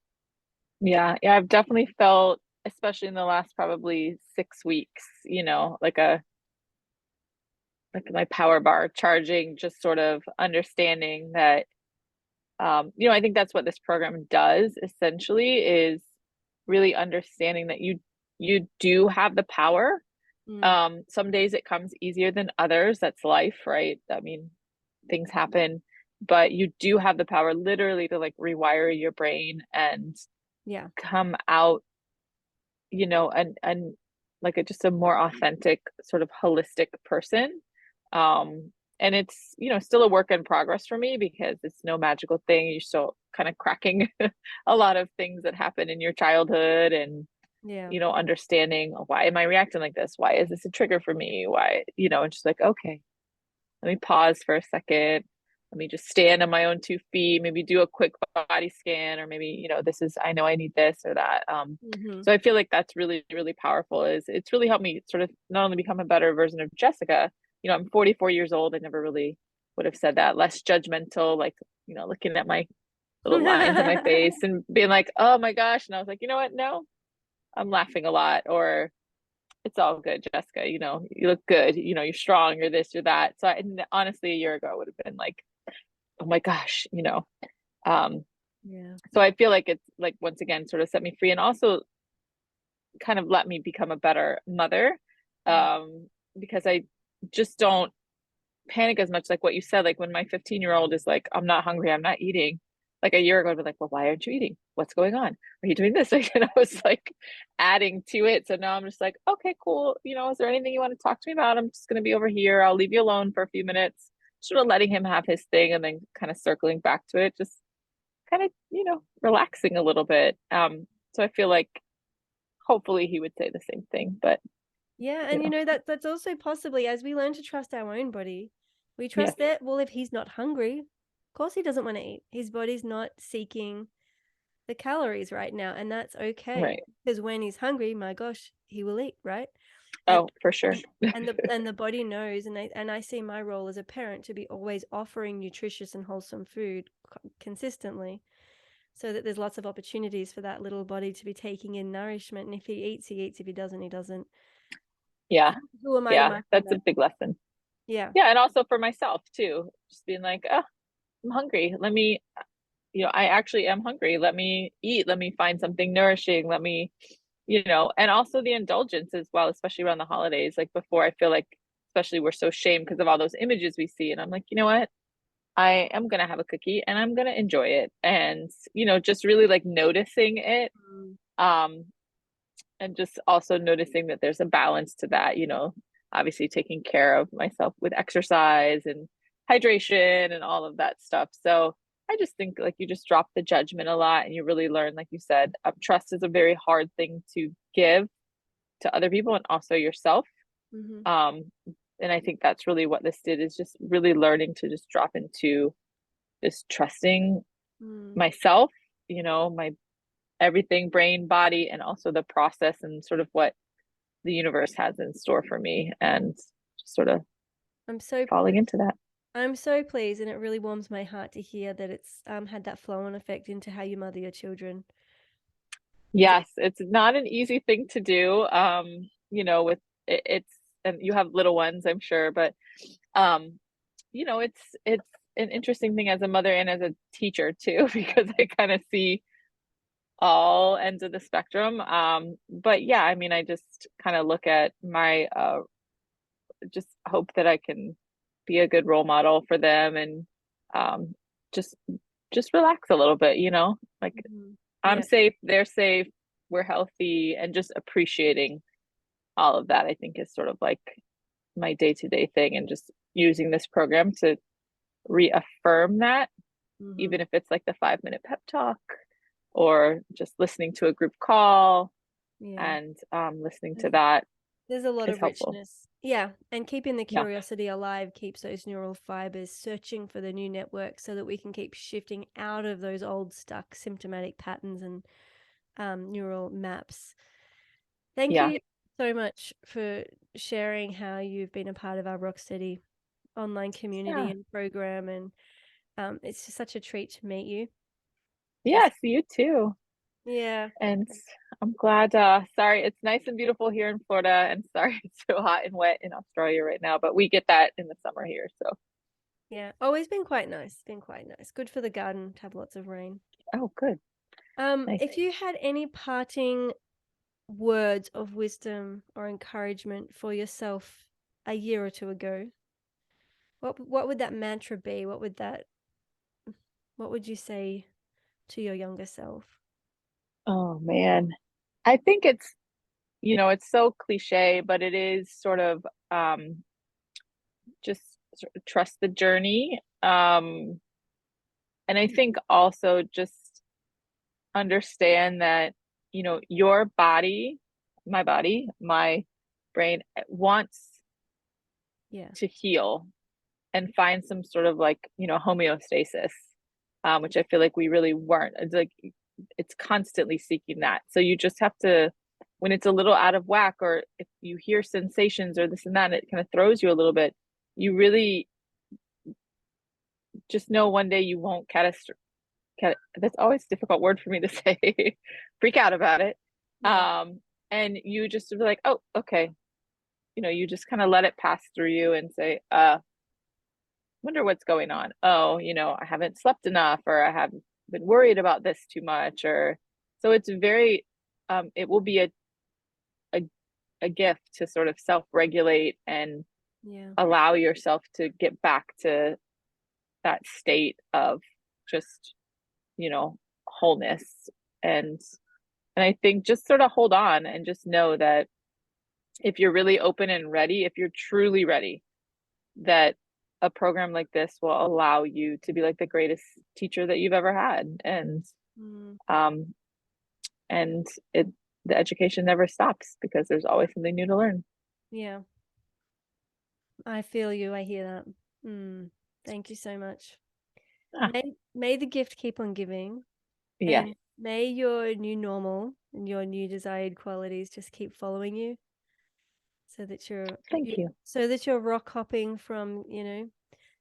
yeah, yeah. I've definitely felt, especially in the last probably 6 weeks, like my power bar charging, just sort of understanding that, I think that's what this program does essentially, is really understanding that you do have the power. Mm, Some days it comes easier than others. That's life, right? I mean, things happen, but you do have the power literally to like rewire your brain and yeah, come out, and like just a more authentic, sort of holistic person. And it's, still a work in progress for me because it's no magical thing. You're still kind of cracking a lot of things that happen in your childhood, and, yeah, understanding, why am I reacting like this? Why is this a trigger for me? Why, and just like, okay, let me pause for a second. let me just stand on my own 2 feet, maybe do a quick body scan, or maybe, this is, I know I need this or that. Mm-hmm. So I feel like that's really, really powerful. Is it's really helped me sort of not only become a better version of Jessica, I'm 44 years old. I never really would have said that. Less judgmental, like, looking at my little lines on my face and being like, oh my gosh. And I was like, you know what? No, I'm laughing a lot, or it's all good, Jessica. You look good. You're strong, you're this, you're that. So honestly, a year ago, I would have been like, oh my gosh. Um, Yeah. so I feel like it's like, once again, sort of set me free, and also kind of let me become a better mother. Mm. Because I just don't panic as much, like what you said, like when my 15-year-old is like, I'm not hungry, I'm not eating. Like a year ago, I'd be like, well, why aren't you eating? What's going on? Are you doing this? And I was like adding to it. So now I'm just like, okay, cool. Is there anything you want to talk to me about? I'm just going to be over here. I'll leave you alone for a few minutes, sort of letting him have his thing, and then kind of circling back to it, just kind of, relaxing a little bit. So I feel like hopefully he would say the same thing, but Yeah, you and know, that's also possibly as we learn to trust our own body, we yes, trust that, well, if he's not hungry, of course he doesn't want to eat. His body's not seeking the calories right now, and that's okay. right. Because when he's hungry, my gosh, he will eat, right? And Oh, for sure. and the body knows, and I see my role as a parent to be always offering nutritious and wholesome food consistently, so that there's lots of opportunities for that little body to be taking in nourishment. And if he eats, he eats. If he doesn't, he doesn't. Yeah, Who am I to yeah, micromanage? that's a big lesson. Yeah. Yeah, and also for myself too, just being like, oh, I'm hungry. Let me, I actually am hungry. Let me eat. Let me find something nourishing. Let me, and also the indulgence as well, especially around the holidays. Like before, I feel like, especially we're so shamed because of all those images we see. And I'm like, you know what? I am going to have a cookie and I'm going to enjoy it. And, just really like noticing it. Mm. Um, and just also noticing that there's a balance to that, obviously taking care of myself with exercise and hydration and all of that stuff. So I just think like you just drop the judgment a lot, and you really learn, like you said, trust is a very hard thing to give to other people and also yourself. Mm-hmm. um and I think that's really what this did, is just really learning to just drop into just trusting Mm. myself, my everything, brain, body, and also the process and sort of what the universe has in store for me, and just sort of I'm so falling into that. I'm so pleased, and it really warms my heart to hear that it's had that flow-on effect into how you mother your children. It's Yes, it's not an easy thing to do. With it's, and you have little ones, I'm sure, but um, it's an interesting thing as a mother and as a teacher too, because I kind of see all ends of the spectrum. But yeah, I mean, I just kind of look at my just hope that I can be a good role model for them, and um just just relax a little bit, like Mhm. I'm Yeah. safe, they're safe, we're healthy, and just appreciating all of that, I think, is sort of like my day-to-day thing, and just using this program to reaffirm that, Mm-hmm. even if it's like the 5-minute pep talk, or just listening to a group call, Yeah. and listening to There's, that there's a lot is of helpful. richness. Yeah, and keeping the Yeah, curiosity alive keeps those neural fibers searching for the new network, so that we can keep shifting out of those old stuck symptomatic patterns and neural maps. Thank yeah, you so much for sharing how you've been a part of our Rocksteady online community yeah. and program. And it's just such a treat to meet you. Just, Yes, you too. yeah. And I'm glad, sorry, it's nice and beautiful here in Florida, and sorry it's so hot and wet in Australia right now, but we get that in the summer here. So, Yeah. Always been quite nice. Been quite nice. Good for the garden to have lots of rain. oh, good. Nice. If you had any parting words of wisdom or encouragement for yourself a year or two ago, what would that mantra be? What would you say to your younger self? Oh man. I think it's so cliche, but it is sort of just sort of trust the journey. And I think also just understand that, your body, my brain wants Yeah. to heal. and find some sort of like, homeostasis, which I feel like we really weren't. It's like it's constantly seeking that. So you just have to, when it's a little out of whack, or if you hear sensations or this and that, and it kind of throws you a little bit, you really just know one day you won't that's always a difficult word for me to say, freak out about it. Yeah. And you just be like, oh, okay. You just kind of let it pass through you and say, wonder what's going on. Oh, I haven't slept enough, or I have been worried about this too much, or so it's very, it will be a, a gift to sort of self-regulate and Yeah. allow yourself to get back to that state of just, wholeness. And and I think just sort of hold on and just know that if you're really open and ready, if you're truly ready, that a program like this will allow you to be like the greatest teacher that you've ever had. Mm. Um and it the education never stops because there's always something new to learn. Yeah. I feel you. I hear that. Thank you so much. Ah, May the gift keep on giving, yeah, and may your new normal and your new desired qualities just keep following you, so that thank you. you're rock hopping from,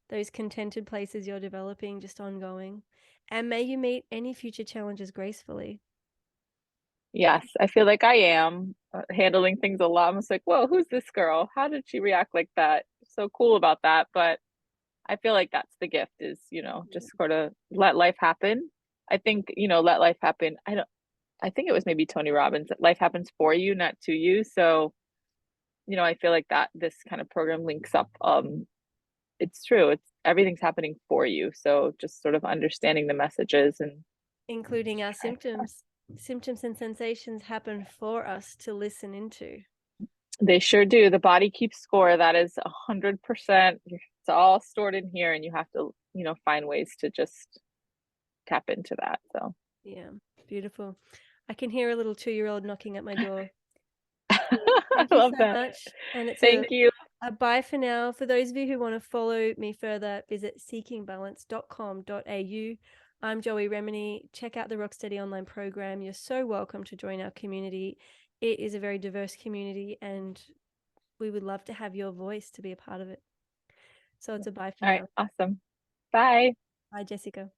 those contented places you're developing, just ongoing. And may you meet any future challenges gracefully. Yes, I feel like I am handling things a lot. I'm just like, whoa, who's this girl? How did she react like that? So cool about that. But I feel like that's the gift is, just Yeah. sort of let life happen. I think, let life happen. I think it was maybe Tony Robbins that life happens for you, not to you. So, I feel like that this kind of program links up. It's true. It's everything's happening for you. So just sort of understanding the messages and Including our trying. symptoms. Symptoms and sensations happen for us to listen into. They sure do. The body keeps score. That is 100%. It's all stored in here, and you have to, find ways to just tap into that. So Yeah, beautiful. I can hear a little 2-year-old knocking at my door. I Thank you so love that. much. And it's Thank you. a bye for now. For those of you who want to follow me further, visit seekingbalance.com.au. I'm Joey Remenyi. Check out the Rocksteady online program. You're so welcome to join our community. It is a very diverse community, and we would love to have your voice to be a part of it. So it's a bye for All right. now. Awesome. Bye. Bye, Jessica.